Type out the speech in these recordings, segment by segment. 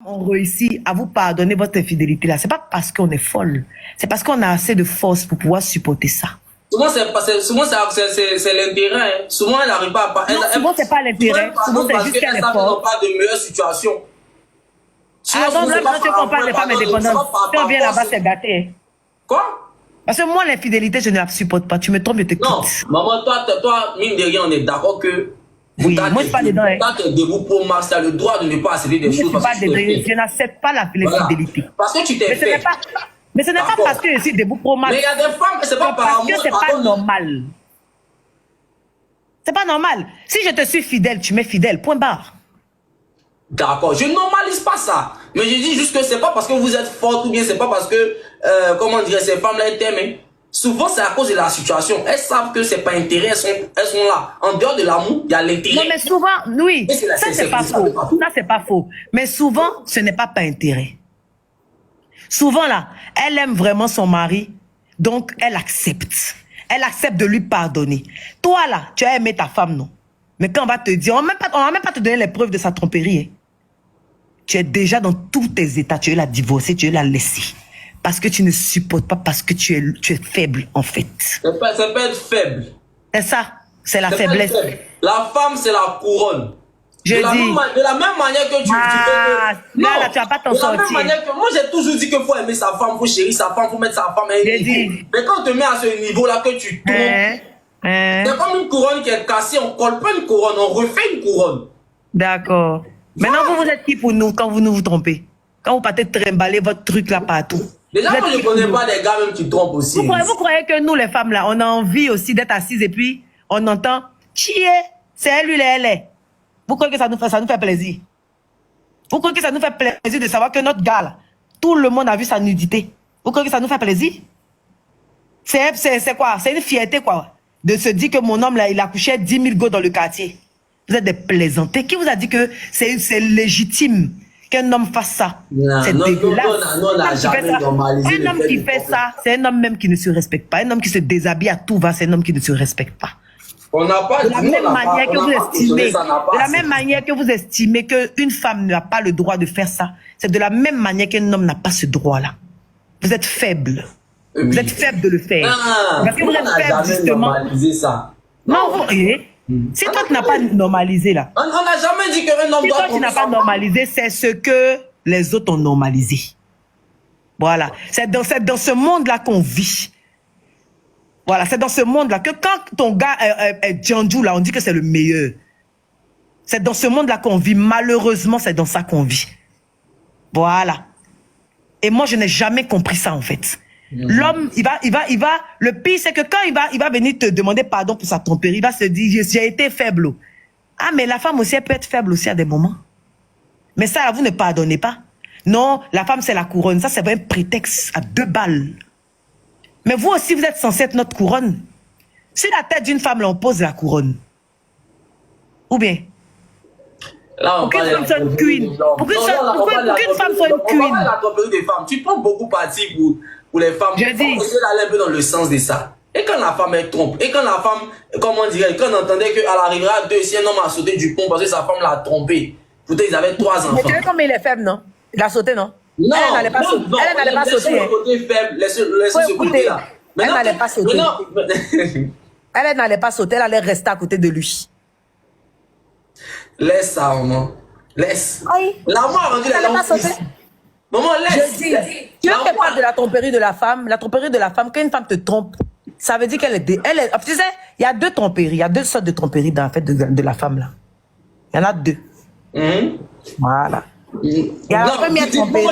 On réussit à vous pardonner votre infidélité là, c'est pas parce qu'on est folle, c'est parce qu'on a assez de force pour pouvoir supporter ça. Souvent, c'est l'intérêt. Hein. Souvent, elle n'arrive pas à... Non, souvent, c'est pas l'intérêt. Souvent, c'est juste qu'elle est forte. Pas de meilleure situation. Ah, donc là, quand tu compares les femmes indépendantes, si on vient là-bas, c'est gâté. Quoi? Parce que moi, l'infidélité, je ne la supporte pas. Tu me trompes, je te quitte. Non, maman, toi, mine de rien, on est d'accord que... Oui, moi, je suis pas dedans. Quand tu es debout pour Max, tu as le droit de ne pas accepter des choses. Je n'accepte pas l'infidélité. Parce que tu t'es fait. Mais ce n'est pas parce que je suis debout pour Max. Mais il y a des femmes, c'est pas par amour. Parce que c'est pas normal. C'est pas normal. Si je te suis fidèle, tu m'es fidèle. Point barre. D'accord, je normalise pas ça. Mais je dis juste que c'est pas parce que vous êtes forte ou bien c'est pas parce que, comment dire, ces femmes-là elles t'aiment. Souvent, c'est à cause de la situation. Elles savent que c'est pas intérêt, elles sont là. En dehors de l'amour, il y a l'intérêt. Non, mais souvent, oui, ça c'est pas faux. Ça c'est pas faux. Mais souvent, ce n'est pas intérêt. Souvent là, elle aime vraiment son mari, donc elle accepte. Elle accepte de lui pardonner. Toi là, tu as aimé ta femme, non? Mais quand on va te dire, on va même pas te donner les preuves de sa tromperie. Hein. Tu es déjà dans tous tes états. Tu veux la divorcer, tu veux la laisser. Parce que tu ne supportes pas, parce que tu es faible, en fait. Ça peut être faible. C'est ça, c'est la faiblesse. La femme, c'est la couronne. De la même manière que tu... Là, tu vas pas t'en sortir. De la même manière que... Moi, j'ai toujours dit qu'il faut aimer sa femme, il faut chérir sa femme, il faut mettre sa femme à un niveau. Mais quand on te met à ce niveau-là, que tu tombes... C'est comme une couronne qui est cassée, on colle pas une couronne, on refait une couronne. D'accord. Maintenant, vous êtes qui pour nous quand vous nous trompez? Quand vous partez trimballer votre truc là partout. Déjà, moi, je ne connais pas des gars même qui trompent aussi. Vous croyez que nous, les femmes là, on a envie aussi d'être assises et puis on entend chier, c'est elle, lui, elle est. Vous croyez que ça nous fait plaisir? Vous croyez que ça nous fait plaisir de savoir que notre gars là, tout le monde a vu sa nudité? Vous croyez que ça nous fait plaisir? C'est quoi? C'est une fierté quoi? De se dire que mon homme là, il a couché 10 000 go dans le quartier. Vous êtes des plaisantés. Qui vous a dit que c'est légitime qu'un homme fasse ça? C'est dégueulasse. Un homme qui fait ça, c'est un homme même qui ne se respecte pas. Un homme qui se déshabille à tout va, c'est un homme qui ne se respecte pas. On n'a pas de la même manière que vous estimez, de la même manière que vous estimez qu'une femme n'a pas le droit de faire ça, c'est de la même manière qu'un homme n'a pas ce droit-là. Vous êtes faible. Vous êtes faible de le faire. Parce que vous êtes faible justement. Ça. Non, vous voyez. Si toi tu n'as pas normalisé là. On n'a jamais dit qu'un homme doit... Si toi tu n'as pas normalisé, c'est ce que les autres ont normalisé. Voilà. C'est dans ce monde-là qu'on vit. Voilà, c'est dans ce monde-là que quand ton gars est Djandjou, là, on dit que c'est le meilleur. C'est dans ce monde-là qu'on vit. Malheureusement, c'est dans ça qu'on vit. Voilà. Et moi, je n'ai jamais compris ça, en fait. L'homme, il va, le pire, c'est que quand il va venir te demander pardon pour sa tromperie, il va se dire, j'ai été faible. Ah, mais la femme aussi, elle peut être faible aussi à des moments. Mais ça, là, vous ne pardonnez pas. Non, la femme, c'est la couronne. Ça, c'est un prétexte à 2 balles. Mais vous aussi, vous êtes censé être notre couronne. Si la tête d'une femme, là, on pose la couronne. Ou bien? Là, pour qu'une femme soit une queen. Pour qu'une femme soit une queen. On parle de la tromperie des femmes. Tu prends beaucoup parti pour les femmes. Je dis. Il faut aller un peu dans le sens de ça. Et quand la femme est trompe, et quand la femme, comment dire, quand on entendait qu'elle arrivera à 2, si un homme a sauté du pont parce que sa femme l'a trompé. Pourtant, ils avaient 3 enfants. Mais tu sais combien il est faible, non? Il a sauté, non? Non, elle n'allait pas sauter. Elle n'allait pas sauter. Laissez le côté faible, laissez ce côté-là. Elle n'allait pas sauter. Elle n'allait pas sauter, elle allait rester à côté de lui. Laisse ça, maman. Laisse. Oui. L'amour a rendu la langue. Maman, laisse. Je dis, tu veux qu'elle parle de la tromperie de la femme? La tromperie de la femme, quand une femme te trompe, ça veut dire qu'elle est... Tu sais, il y a 2 tromperies. Il y a 2 sortes de tromperies dans la fête de la femme, là. Il y en a 2. Voilà. Il y a la première tromperie.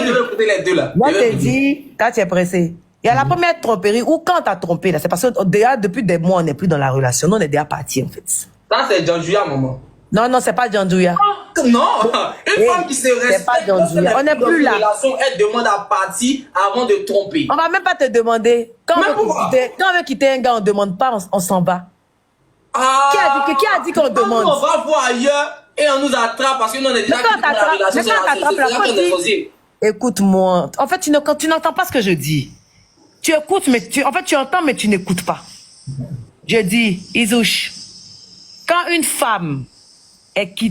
Moi, je te dis, quand tu es pressé, il y a la première tromperie où quand tu as trompé, là, c'est parce que déjà, depuis des mois, on n'est plus dans la relation. Nous, on est déjà partis, en fait. Ça, c'est Djandjouya, maman. Non, c'est pas Djandjouya. Non, une femme qui se respecte, c'est pas Djandjouya. On n'est plus là. Elle demande à partir avant de tromper. On va même pas te demander. Quand on veut quitter un gars, on ne demande pas, on s'en va. Qui a dit qu'on demande? On va voir ailleurs et on nous attrape parce que nous, on est déjà dans la relation. Écoute-moi. En fait, tu n'entends pas ce que je dis. Tu écoutes, mais en fait, tu entends, mais tu n'écoutes pas. Je dis, Isouche, quand une femme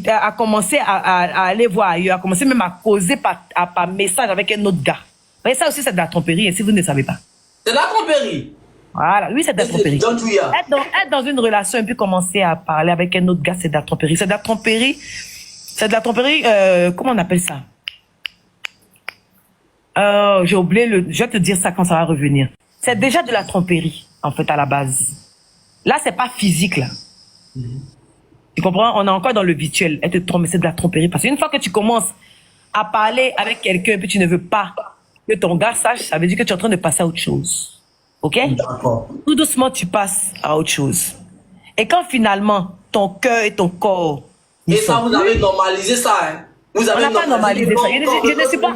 a commencé à aller voir ailleurs, a commencé même à causer par message avec un autre gars. Vous voyez, ça aussi, c'est de la tromperie, si vous ne savez pas. C'est de la tromperie. Voilà, oui, c'est de la tromperie. Être dans une relation et puis commencer à parler avec un autre gars, c'est de la tromperie. C'est de la tromperie. C'est de la tromperie, comment on appelle ça? J'ai oublié je vais te dire ça quand ça va revenir. C'est déjà de la tromperie, en fait, à la base. Là, c'est pas physique, là. Tu comprends? On est encore dans le virtuel. Elle te trompe, mais c'est de la tromperie. Parce qu'une fois que tu commences à parler avec quelqu'un et puis tu ne veux pas que ton gars sache, ça veut dire que tu es en train de passer à autre chose. OK? D'accord. Tout doucement, tu passes à autre chose. Et quand finalement, ton cœur et ton corps... Et ça, vous avez normalisé ça, hein? Vous avez on n'a pas normalisé ça. Je ne suis pas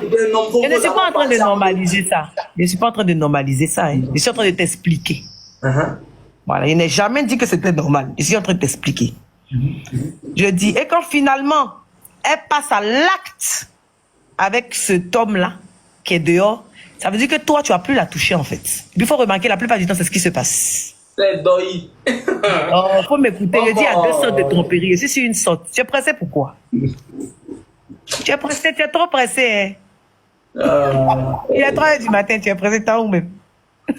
en train de normaliser ça. Je ne suis pas en train de normaliser ça. Hein. Je suis en train de t'expliquer. Voilà, il n'est jamais dit que c'était normal. Je suis en train de t'expliquer. Je dis, et quand finalement, elle passe à l'acte avec cet homme-là, qui est dehors, ça veut dire que toi, tu vas plus la toucher, en fait. Il faut remarquer, la plupart du temps, c'est ce qui se passe. C'est doi. Oh, faut m'écouter. Je dis, il y a deux sortes de tromperie. Je suis une sorte. Tu es pressé pourquoi? Tu es pressé, tu es trop pressé. Hein? Il est 3h du matin, tu es pressé, t'as où même? Oui,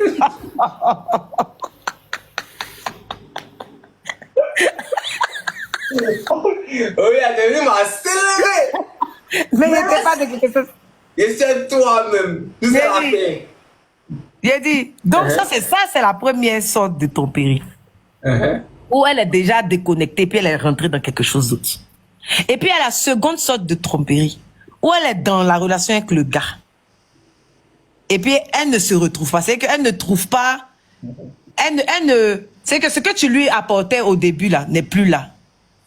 elle est m'a célébré. Mais il n'était pas de quelque chose. Et c'est toi-même. Nous avons fait. J'ai dit, donc ça, c'est la première sorte de tromperie. Où elle est déjà déconnectée, puis elle est rentrée dans quelque chose d'autre. Et puis, il y a la seconde sorte de tromperie, où elle est dans la relation avec le gars. Et puis, elle ne se retrouve pas. C'est qu'elle ne trouve pas... c'est que ce que tu lui apportais au début, là, n'est plus là.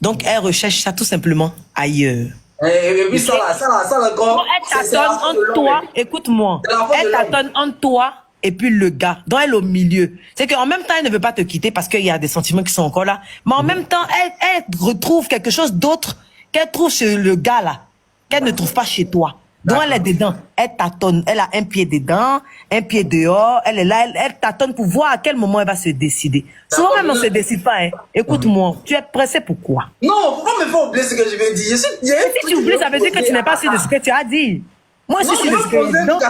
Donc, elle recherche ça tout simplement ailleurs. Et puis, ça, le grand... Elle t'attend entre toi, écoute-moi, elle t'attend entre toi et puis le gars. Donc, elle est au milieu. C'est qu'en même temps, elle ne veut pas te quitter parce qu'il y a des sentiments qui sont encore là. Mais en même temps, elle retrouve quelque chose d'autre qu'elle trouve chez le gars, là, qu'elle ne trouve pas chez toi. Donc, elle est dedans. Elle tâtonne. Elle a un pied dedans, un pied dehors. Elle est là. Elle tâtonne pour voir à quel moment elle va se décider. Souvent, même, on ne se décide pas. Hein. Écoute-moi, tu es pressé pourquoi? Non, faut pas me faire oublier ce que je vais dire. Si tu oublies, ça veut dire que tu n'es pas sûr de ce que tu as dit. Moi aussi, je suis de ce que je dis. Donc,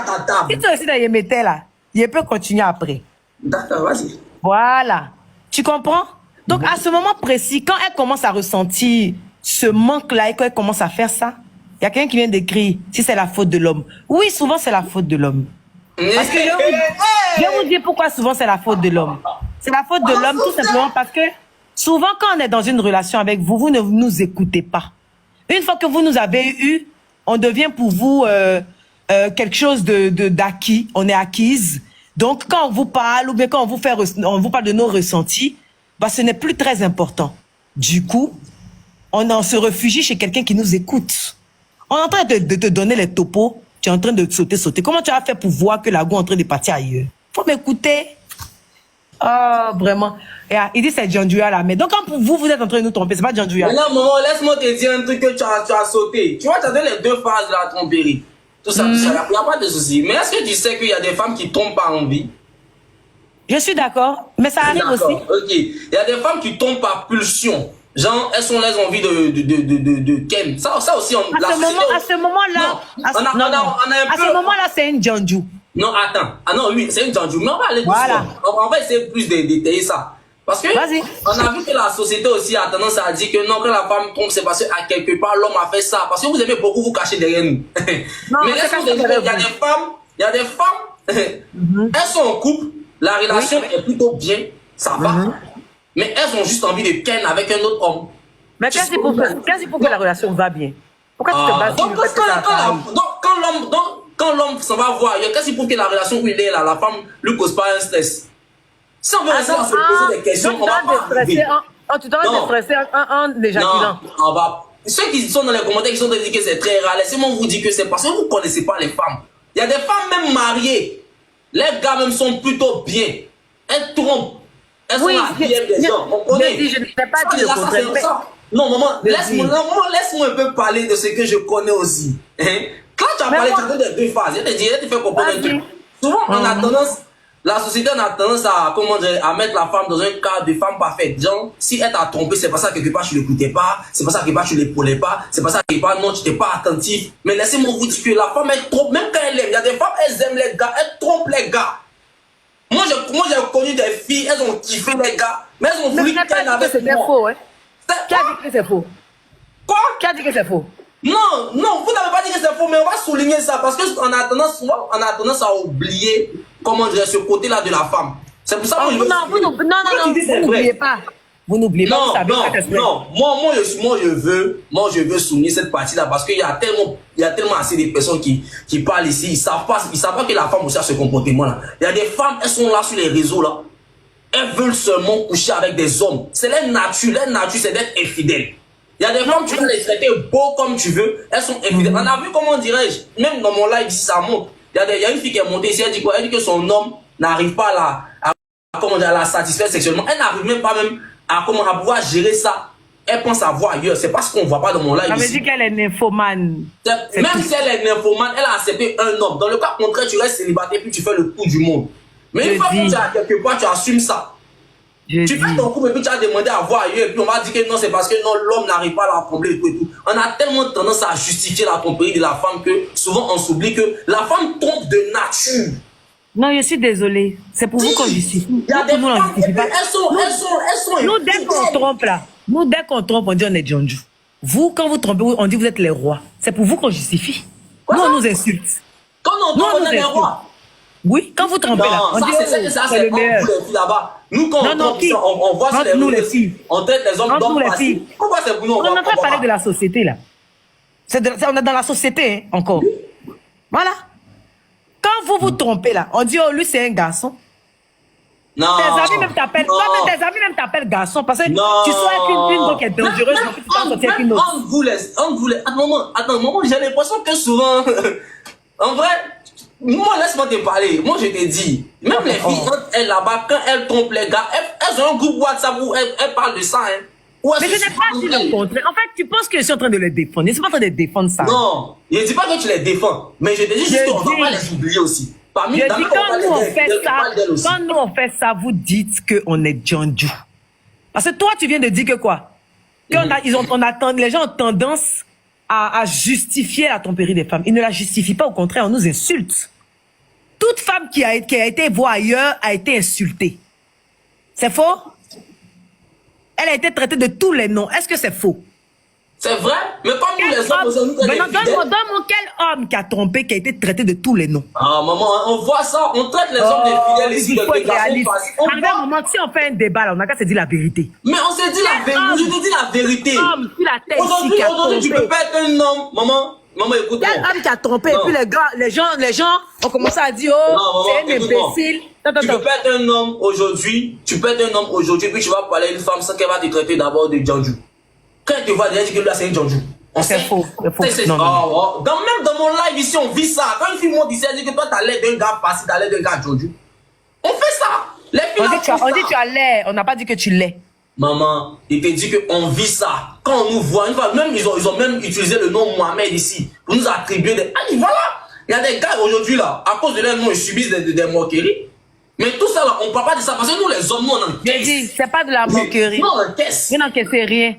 si tu es aussi dans les métals, là, il peut continuer après. D'accord, vas-y. Voilà. Tu comprends? Donc, à ce moment précis, quand elle commence à ressentir ce manque-là et quand elle commence à faire ça, il y a quelqu'un qui vient d'écrire si c'est la faute de l'homme. Oui, souvent c'est la faute de l'homme. Parce que je vais vous dire pourquoi souvent c'est la faute de l'homme. C'est la faute de l'homme tout simplement parce que souvent quand on est dans une relation avec vous, vous ne nous écoutez pas. Une fois que vous nous avez eu, on devient pour vous quelque chose d'acquis. On est acquise. Donc quand on vous parle ou bien quand on vous parle de nos ressentis, bah, ce n'est plus très important. Du coup, on se réfugie chez quelqu'un qui nous écoute. On est en train de te donner les topos, tu es en train de sauter. Comment tu as fait pour voir que la go est en train de partir ailleurs? Faut m'écouter. Oh, vraiment. Il dit c'est Djanjouya là. Mais donc, quand vous êtes en train de nous tromper, c'est pas Djanjouya. Maintenant, maman, laisse-moi te dire un truc que tu as sauté. Tu vois, tu as donné les deux phases de la tromperie. Tout ça, il n'y a pas de souci. Mais est-ce que tu sais qu'il y a des femmes qui tombent par envie? Je suis d'accord, mais ça arrive aussi. Ok. Il y a des femmes qui tombent par pulsion. Genre, elles sont les envies de Ken. Ça aussi, à ce moment-là, c'est une Djanjou. Non, attends. Ah non, oui, c'est une Djanjou. Mais on va aller doucement. On va essayer plus de détailler ça. Parce que, on a vu que la société aussi a tendance à dire que non, quand la femme tombe, c'est parce qu'à quelque part, l'homme a fait ça. Parce que vous aimez beaucoup vous cacher derrière nous. Non, mais laisse-moi te dire, il y a des femmes, elles sont en couple, la relation est plutôt bien, ça va. Mais elles ont juste envie de ken avec un autre homme. Mais qu'est-ce qu'il faut que la relation va bien? Pourquoi tu te bases sur le fait que ça va? Quand l'homme s'en va voir, qu'est-ce qu'il faut que la relation où il est là, la femme ne lui cause pas un stress? Si on veut rester à se poser des questions, on va pas arriver. Tu dois te stresser en éjaculant. Non, ceux qui sont dans les commentaires qui sont de dire que c'est très rare, laissez-moi vous dire que c'est parce que vous ne connaissez pas les femmes. Il y a des femmes même mariées. Les gars même sont plutôt bien. Elles trompent. Elles sont la bien des gens. On connaît. Je ne sais pas dire le contraire. Non, maman, laisse-moi un peu parler de ce que je connais aussi. Hein? Quand tu as parlé, tu as donné des deux phases. Je te fais comprendre un truc. Souvent, on a tendance la société on a tendance à, comment dire, à mettre la femme dans un cadre de femme parfaite. Genre, si elle t'a trompé, c'est pas ça quelque part tu l'écoutais pas, c'est pas ça quelque part tu l'épaulais pas, c'est pas ça quelque part non, tu t'es pas attentif. Mais laissez-moi vous dire que la femme elle trompe, même quand elle aime. Il y a des femmes, elles aiment les gars, elles trompent les gars. Moi j'ai connu des filles, elles ont kiffé les gars, mais elles ont voulu qu'elles avec c'était moi. faux, hein? C'est- Qui a dit que c'est faux? Quoi? Qui a dit que c'est faux? Non, non, vous n'avez pas dit que c'est faux, mais on va souligner ça parce qu'on a tendance, souvent, on a tendance à oublier, comment dire, ce côté-là de la femme. C'est pour ça que Oh, non, vous n'oubliez pas. Vous n'oubliez pas, non, vous savez non, que c'est non. Moi, je veux souligner cette partie-là parce qu'il y a tellement assez de personnes qui parlent ici. Ils savent pas que la femme aussi a ce comportement-là. Il y a des femmes, elles sont là sur les réseaux, là. Elles veulent seulement coucher avec des hommes. C'est leur nature. Leur nature, c'est d'être infidèle. Il y a des femmes, tu vas les traiter beaux comme tu veux. Elles sont infidèles. On a vu, comment dirais-je, même dans mon live ici, ça monte. Il y a une fille qui est montée ici, elle dit quoi? Elle dit que son homme n'arrive pas à la satisfaire sexuellement. Elle n'arrive même pas à pouvoir gérer ça. Elle pense à voir ailleurs. C'est parce qu'on ne voit pas dans mon live. Ça veut ici. dire qu'elle est nymphomane. Même si elle est nymphomane, elle a accepté un homme. Dans le cas contraire, tu restes célibataire puis tu fais le tour du monde. Mais une fois que tu as quelque part, tu assumes ça. Tu fais ton couple et puis tu as demandé à voir ailleurs. Et puis on va dire que non, c'est parce que non, l'homme n'arrive pas à la combler et tout et tout. On a tellement tendance à justifier la tromperie de la femme que souvent on s'oublie que la femme trompe de nature. Non, je suis désolée. C'est pour vous qu'on justifie. Il y a des femmes, elles sont Nous, dès qu'on trompe là, dès qu'on trompe, on dit on est Djandjou. Vous, quand vous trompez, on dit vous êtes les rois. C'est pour vous qu'on justifie. Nous, on nous insulte. Quand on trompe, on est les rois. Oui, quand vous trompez là, on dit c'est le meilleur. Là-bas. Nous, quand on voit sur les filles. On traite les hommes d'hommes passifs. Pourquoi c'est pour nous? On est en train de parler de la société là. On est dans la société hein, encore. Voilà. Quand vous vous trompez là, on dit oh lui c'est un garçon. Non. Tes amis même t'appellent garçon parce que tu sois avec une qui est dangereuse. Attends, maman, j'ai l'impression que souvent, en vrai, moi laisse-moi te parler. Moi je te dis, même les filles, quand elles là-bas, quand elles trompent les gars, elles ont un groupe WhatsApp où elles parlent de ça. Hein. Mais je n'ai pas dit le contraire. En fait, tu penses que je suis en train de les défendre. Je ne suis pas en train de défendre ça. Non, je ne dis pas que tu les défends, mais je te dis juste qu'on ne va pas les oublier aussi. Je dis quand nous on fait ça, vous dites qu'on est Djandjou. Parce que toi, tu viens de dire que quoi? Les gens ont tendance à justifier la tromperie des femmes. Ils ne la justifient pas, au contraire, on nous insulte. Toute femme qui a été voir ailleurs a été insultée. C'est faux? Elle a été traitée de tous les noms. Est-ce que c'est faux? C'est vrai? Mais comme nous les hommes, donne-moi quel homme qui a trompé, qui a été traité de tous les noms. Ah maman, on voit ça, on traite les hommes de fidèles ici, de réaliste. À un moment, si on fait un débat, là, on n'a qu'à se dire la vérité. Mais on s'est dit la vérité, je te dis la vérité. Aujourd'hui, tu peux pas être un homme, maman, écoute. Il y a un homme qui a trompé, et puis les gens ont commencé à dire, oh, c'est un imbécile. Tu peux pas être un homme aujourd'hui, puis tu vas parler à une femme sans qu'elle va te traiter d'abord de Djandjou. Quand elle te voit, elle dit que là c'est un Djandjou. C'est faux. Même dans mon live ici, on vit ça. Quand une fille monte ici, elle dit que toi t'as l'air d'un gars facile, t'as l'air d'un gars Djandjou. On fait ça. Les filles on dit que tu as l'air, on n'a pas dit que tu l'es. Maman, il te dit qu'on vit ça. Quand on nous voit, même ils ont même utilisé le nom Mohamed ici pour nous attribuer des. Ah, voilà. Il y a des gars aujourd'hui là, à cause de leur nom, ils subissent des moqueries. Mais tout ça là, on ne parle pas de ça parce que nous les hommes, nous on encaisse. Je dis, c'est pas de la moquerie. Non, on encaisse. Vous n'encaissez rien.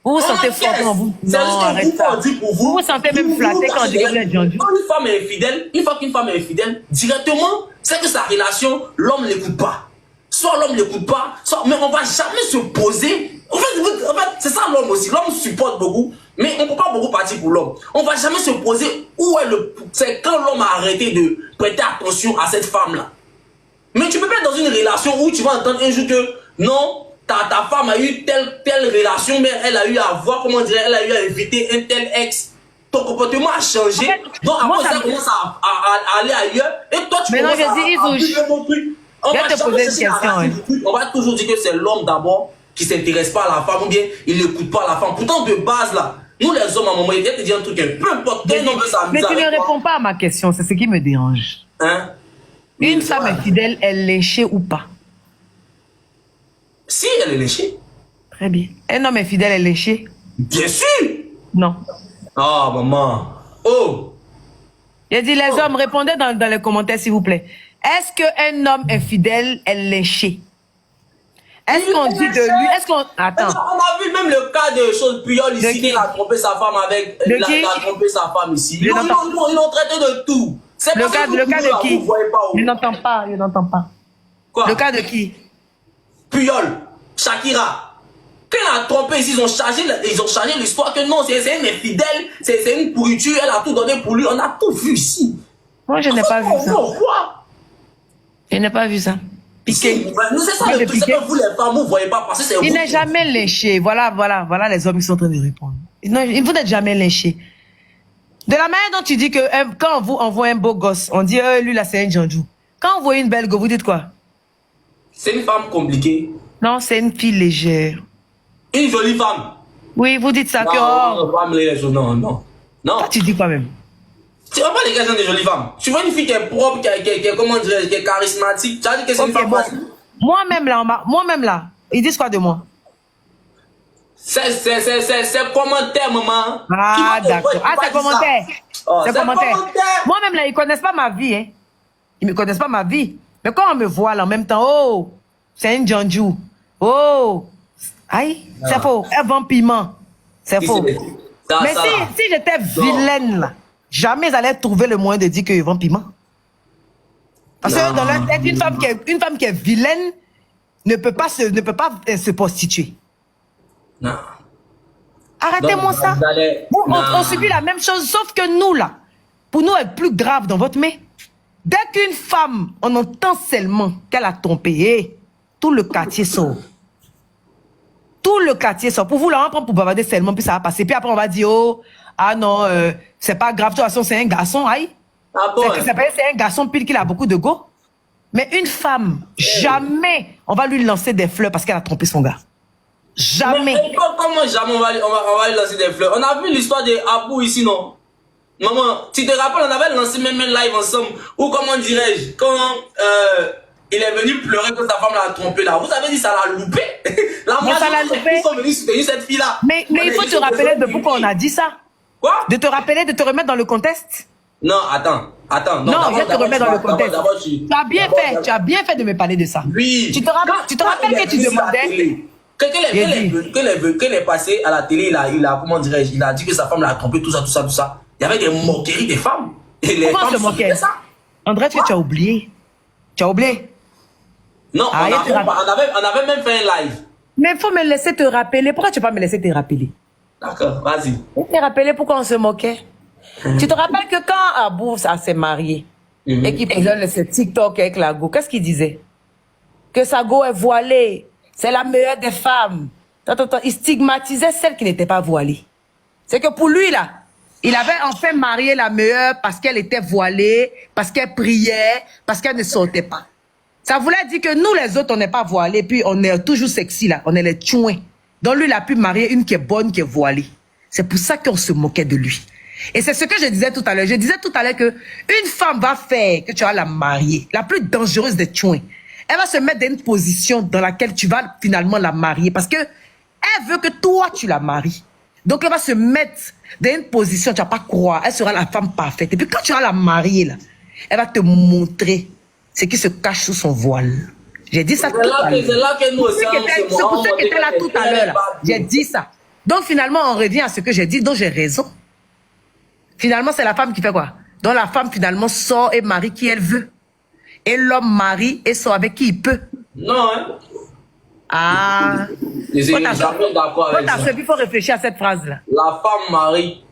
Vous vous sentez fort en vous. C'est juste qu'on dit pour vous. Vous vous sentez même flatté quand on dit que vous êtes Djandjou. Quand une femme est infidèle, une fois qu'une femme est infidèle, directement, c'est que sa relation, l'homme ne l'écoute pas. Soit l'homme ne l'écoute pas, mais on ne va jamais se poser. En fait c'est ça l'homme aussi. L'homme supporte beaucoup, mais on ne peut pas beaucoup partir pour l'homme. On ne va jamais se poser où est c'est quand l'homme a arrêté de prêter attention à cette femme-là. Mais tu peux pas être dans une relation où tu vas entendre un jour que non, ta femme a eu telle relation, mais elle a eu à voir, comment dire, elle a eu à inviter un tel ex. Ton comportement a changé. En fait, donc après ça commence à aller ailleurs. Et toi tu commences à mon truc. On va toujours dire que c'est l'homme d'abord qui s'intéresse pas à la femme ou bien il n'écoute pas la femme. Pourtant de base là, nous les hommes à un moment, il te dit un truc, peu importe quel nom que ça. Mais tu ne réponds pas à ma question, c'est ce qui me dérange. Hein? Une femme infidèle, elle est léchée ou pas? Si, elle est léchée. Très bien. Un homme infidèle est léché? Bien sûr. Non. Ah, maman. Oh. J'ai dit, les hommes, répondez dans les commentaires, s'il vous plaît. Est-ce qu'un homme infidèle est léché? Est-ce qu'on dit de lui? Est-ce qu'on... Attends. On a vu même le cas de chose Puyol ici, qui a trompé sa femme avec... Il a trompé sa femme ici. Ils l'ont traité de tout. Le cas de qui? Je n'entends pas, je n'entends pas. Quoi? Le cas de qui? Puyol, Shakira. Quand elle a trompé ici, ils ont changé l'histoire que non, c'est une infidèle, c'est une pourriture, elle a tout donné pour lui. On a tout vu ici. Moi, je n'ai pas vu ça. Pourquoi? Je n'ai pas vu ça. Piqué. Nous, c'est ça le truc, c'est que vous, les femmes, vous ne voyez pas passer, c'est vous. Il n'est jamais léché. Voilà les hommes qui sont en train de répondre. Vous n'êtes jamais léché. De la manière dont tu dis que quand vous envoie un beau gosse, on dit, lui là, c'est un Djandjou. Quand vous voyez une belle go, vous dites quoi? C'est une femme compliquée. Non, c'est une fille légère. Une jolie femme. Oui, vous dites ça non, que... Non. Toi, tu dis quoi même? Tu vois pas les gars, sont des jolies femmes. Tu vois une fille qui est propre, qui est comment dire, qui est charismatique. Tu as dit que c'est une femme facile. Moi-même là, ils disent quoi de moi? C'est commentaire, maman. Ah, d'accord. Ah, c'est commentaire. C'est commentaire. Moi-même là, ils connaissent pas ma vie, hein. Ils me connaissent pas ma vie. Mais quand on me voit là, en même temps, oh, c'est un Djandjou. Oh, aïe, c'est faux. Elle vend piment. C'est faux. Mais si j'étais vilaine là, jamais ils allaient trouver le moyen de dire qu'ils vendent piment. Parce que dans leur tête, une femme qui est vilaine ne peut pas se prostituer. Non. Arrêtez-moi ça. On subit la même chose, sauf que nous là, pour nous être plus grave dans votre main, dès qu'une femme, on entend seulement qu'elle a trompé, tout le quartier sort. Tout le quartier sort. Pour vous, là, on prend pour bavarder seulement, puis ça va passer. Puis après, on va dire, oh, ah non, c'est pas grave, de toute façon, c'est un garçon, aïe. Ah bon, c'est un garçon pile qu'il a beaucoup de go. Mais une femme, jamais on va lui lancer des fleurs parce qu'elle a trompé son gars. Jamais. Mais comment jamais on va lui lancer des fleurs? On a vu l'histoire de Abou ici, non? Maman, tu te rappelles, on avait lancé même un live ensemble. Ou comment dirais-je, quand il est venu pleurer que sa femme l'a trompé là. Vous avez dit ça l'a loupé. La majorité ils sont venus soutenir cette fille-là. Mais il faut te rappeler de pourquoi on a dit ça. Quoi? De te rappeler, de te remettre dans le contexte. Non, attends. Non, je te remets dans le contexte. Tu as bien fait de me parler de ça. Oui. Tu te rappelles que tu demandais... Quand elle est passée à la télé, il a comment dirais-je, il a dit que sa femme l'a trompé, tout ça. Il y avait des moqueries des femmes. Et les Comment femmes se moquaient? André, tu as oublié. Tu as oublié? Non, on avait même fait un live. Mais il faut me laisser te rappeler. Pourquoi tu ne peux pas me laisser te rappeler? D'accord, vas-y. Te rappeler pourquoi on se moquait? Tu te rappelles que quand Abou s'est marié et qu'il faisait ce TikTok avec la go, qu'est-ce qu'il disait? Que sa go est voilée. C'est la meilleure des femmes. Il stigmatisait celle qui n'était pas voilée. C'est que pour lui, là, il avait enfin marié la meilleure parce qu'elle était voilée, parce qu'elle priait, parce qu'elle ne sortait pas. Ça voulait dire que nous, les autres, on n'est pas voilés, puis on est toujours sexy, là. On est les tchouins. Donc lui, il a pu marier une qui est bonne, qui est voilée. C'est pour ça qu'on se moquait de lui. Et c'est ce que je disais tout à l'heure. Je disais tout à l'heure que une femme va faire que tu vas la marier, la plus dangereuse des tchouins. Elle va se mettre dans une position dans laquelle tu vas finalement la marier parce que elle veut que toi, tu la maries. Donc, elle va se mettre dans une position, tu vas pas croire, elle sera la femme parfaite. Et puis, quand tu vas la marier, là, elle va te montrer ce qui se cache sous son voile. J'ai dit ça tout à l'heure. C'est là que nous aussi, c'est pour ceux qui étaient là tout à l'heure. J'ai dit ça. Donc, finalement, on revient à ce que j'ai dit, donc j'ai raison. Finalement, c'est la femme qui fait quoi? Donc, la femme, finalement, sort et marie qui elle veut. Et l'homme marie et sort avec qui il peut. Non, hein? Ah. Je suis jamais d'accord avec ça. Il faut réfléchir à cette phrase-là. La femme marie.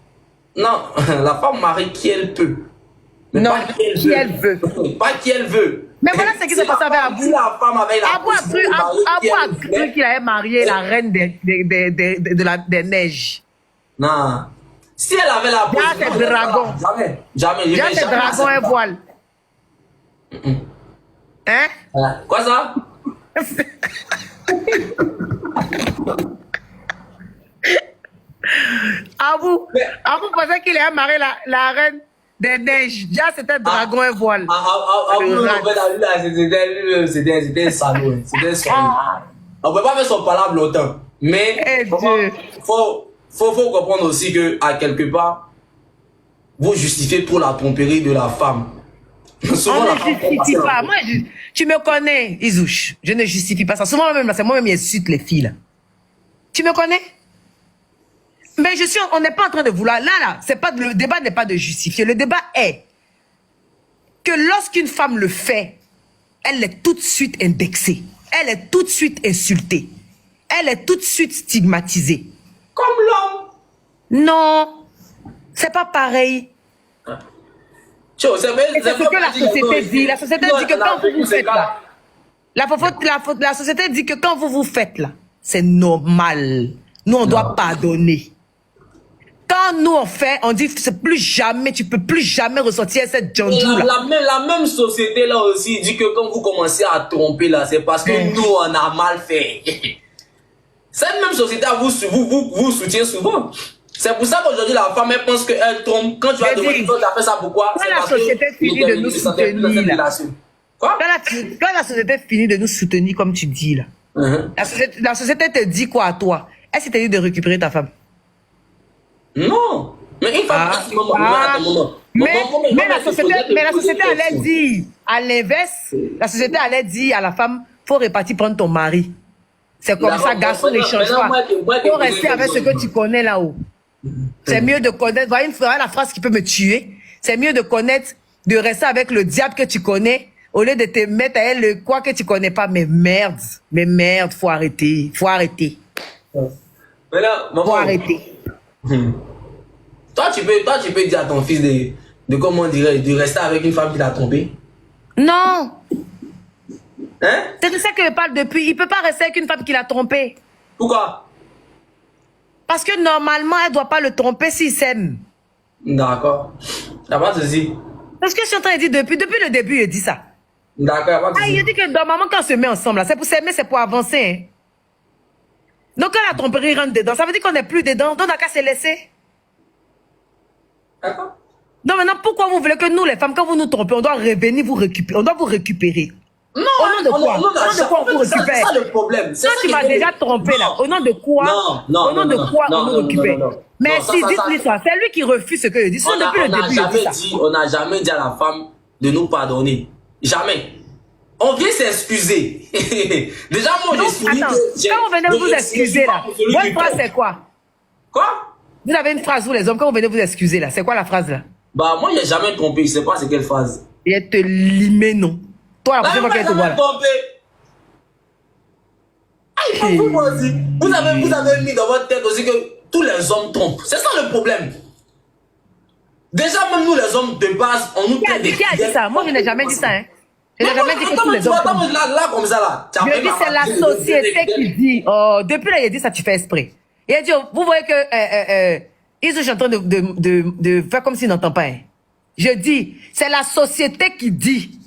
Non, la femme marie qui elle peut. Mais non, pas qui elle veut. Pas qui elle veut. Mais voilà ce qui s'est passé avec Abou. Abou a cru qu'il avait marié la reine des neiges. Non. Si elle avait la bouche. Déjà, c'est dragon. Jamais. Déjà, c'est dragon et voile. Hein? Quoi ça? Abou pensait qu'il avait marié la reine des neiges. Déjà, c'était dragon et voile. C'était un salaud. C'était un salaud. On ne peut pas faire son palabre longtemps. Mais faut comprendre aussi que, à quelque part, vous justifiez trop la tromperie de la femme. Souvent, On la ne femme justifie pas. Moi, tu me connais, Isouche. Je ne justifie pas ça. Souvent, même, c'est moi-même qui insulte les filles. Là. Tu me connais? Mais on n'est pas en train de vouloir. Là, c'est pas, le débat n'est pas de justifier. Le débat est que lorsqu'une femme le fait, elle est tout de suite indexée. Elle est tout de suite insultée. Elle est tout de suite stigmatisée. comme l'homme. Non, c'est pas pareil. C'est C'est ce que la société dit. La société dit que quand vous vous faites là, la société dit que quand vous vous faites là, c'est normal. Nous, on doit pardonner. Quand nous on fait, on dit c'est plus jamais, tu peux plus jamais ressortir cette jandou là. La même société là aussi dit que quand vous commencez à tromper là, c'est parce que nous on a mal fait. Cette même société vous soutient souvent. C'est pour ça qu'aujourd'hui la femme elle pense qu'elle trompe. Quand tu vas demander quand tu as fait ça pourquoi? Quand la société finit de nous soutenir là. Quoi? Quand la société finit de nous soutenir comme tu dis là. La société te dit quoi à toi? Est-ce qu'elle te dit de récupérer ta femme? Non, mais une femme mais la société allait dire à l'inverse, la société allait dire à la femme, faut répartir prendre ton mari. C'est comme ça, garçon n'échange pas. Faut rester avec ce que tu connais là-haut. C'est mieux de connaître, voilà la phrase qui peut me tuer. C'est mieux de connaître, de rester avec le diable que tu connais, au lieu de te mettre à elle le quoi que tu connais pas. Mais merde, faut arrêter, faut arrêter. Faut arrêter. Toi, tu peux dire à ton fils de comment dirais de rester avec une femme qui l'a trompé? Non. Hein? C'est de ça que je parle depuis. Il peut pas rester avec une femme qui l'a trompé. Pourquoi? Parce que normalement, elle doit pas le tromper s'il s'aime. D'accord. Y'a pas de souci. Parce que je suis en train de dire depuis le début, il dit ça. D'accord, y'a pas de souci. Il dit que normalement, quand on se met ensemble, là, c'est pour s'aimer, c'est pour avancer. Hein. Donc, quand la tromperie rentre dedans, ça veut dire qu'on n'est plus dedans. Donc, on n'a qu'à se laisser. D'accord. Donc, maintenant, pourquoi vous voulez que nous, les femmes, quand vous nous trompez, on doit revenir vous récupérer? On doit vous récupérer. Non, au nom de quoi? Au nom de quoi on vous récupère? C'est ça le problème. Toi, tu m'as déjà trompé là. Au nom de quoi? Au nom de quoi on nous récupère? Mais si, dites-lui ça. C'est lui qui refuse ce que je dis. Sinon, depuis le début, on n'a jamais dit à la femme de nous pardonner. Jamais. On vient s'excuser. Déjà, moi, je suis. Attends, quand vous venez vous excuser là, votre phrase c'est quoi? Quoi? Vous avez une phrase, vous les hommes, quand vous venez vous excuser là, c'est quoi la phrase là? Bah, moi, j'ai jamais trompé. Je sais pas c'est quelle phrase. Et elle te limait, non? Toi, la prochaine fois qu'elle te voit là. Vous avez mis dans votre tête aussi que tous les hommes trompent. C'est ça le problème. Déjà, même nous les hommes de base, on nous traite. Qui a dit ça? Moi, je n'ai jamais dit ça. Hein. Je n'ai jamais dit que tous les hommes trompent. Là, comme ça, là. Je dis, c'est la société qui dit. Oh, depuis là, il a dit ça, tu fais exprès. Il a dit, vous voyez que ils sont en train de faire comme s'ils n'entendent pas. Hein. Je dis, c'est la société qui dit.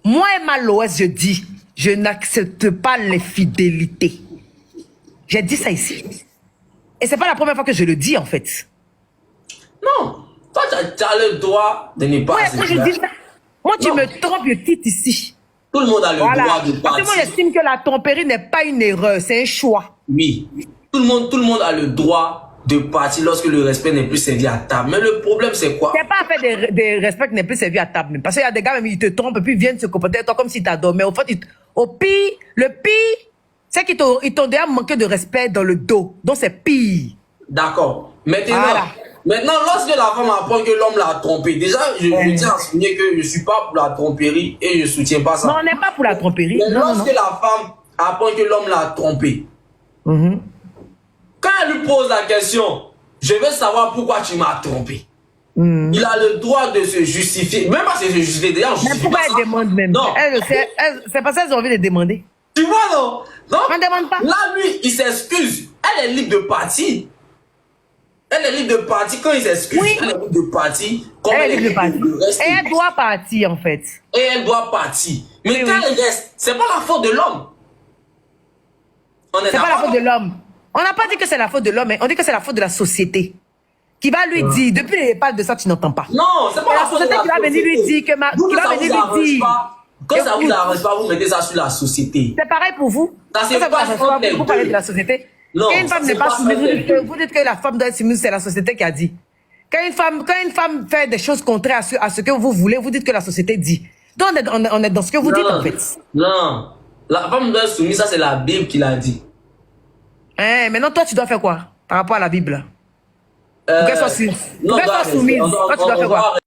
Moi et Malouès, je dis, je n'accepte pas l'infidélité. J'ai dit ça ici. Et c'est pas la première fois que je le dis, en fait. Non. Toi, tu as le droit de ne pas... Ouais, moi, je dis ça. Moi, tu me trompes, je titre ici. Tout le monde a le droit de partir. Parce que moi, j'estime que la tromperie n'est pas une erreur, c'est un choix. Oui. Tout le monde a le droit de partir lorsque le respect n'est plus servi à table. Mais le problème, c'est quoi? C'est pas fait des respect qui n'est plus servi à table. Même. Parce qu'il y a des gars, même, ils te trompent et puis ils viennent se comporter avec toi comme si t'adores. Mais au fait, le pire, c'est qu'ils t'ont déjà manqué de respect dans le dos. Donc, c'est pire. D'accord. Maintenant, lorsque la femme apprend que l'homme l'a trompé, déjà, je tiens à souligner que je ne suis pas pour la tromperie et je ne soutiens pas ça. Non, on n'est pas pour la tromperie. Mais lorsque la femme apprend que l'homme l'a trompé, quand elle lui pose la question, je veux savoir pourquoi tu m'as trompé. Il a le droit de se justifier. Même pas se justifier, d'ailleurs, mais pourquoi elle demande même? Non. C'est parce qu'elles ont envie de demander. Tu vois, non? Non? On ne demande pas. Là, lui, il s'excuse. Elle est libre de partir. Elle est libre de partir quand il s'excuse. Oui. Elle est libre de partir. Comme Elle est libre de partir. Et elle doit partir, en fait. Et elle doit partir. Mais quand elle reste, c'est pas la faute de l'homme. C'est pas la faute de l'homme. On n'a pas dit que c'est la faute de l'homme, mais on dit que c'est la faute de la société. Qui va lui dire, depuis les parle de ça, tu n'entends pas. Non, c'est pas la faute de la société. Qui va venir lui dire que quand ça vous arrange pas, vous mettez ça sur la société. C'est pareil pour vous. Ça c'est pas vous parlez de la société. Non, et une femme n'est pas soumise. Vous dites que la femme doit être soumise, c'est la société qui a dit. Quand une femme fait des choses contraires à ce que vous voulez, vous dites que la société dit. Donc on est dans ce que vous dites en fait. Non, la femme doit être soumise, ça c'est la Bible qui l'a dit. Maintenant toi tu dois faire quoi par rapport à la Bible? Pour qu'elle soit soumise. Toi tu dois faire quoi?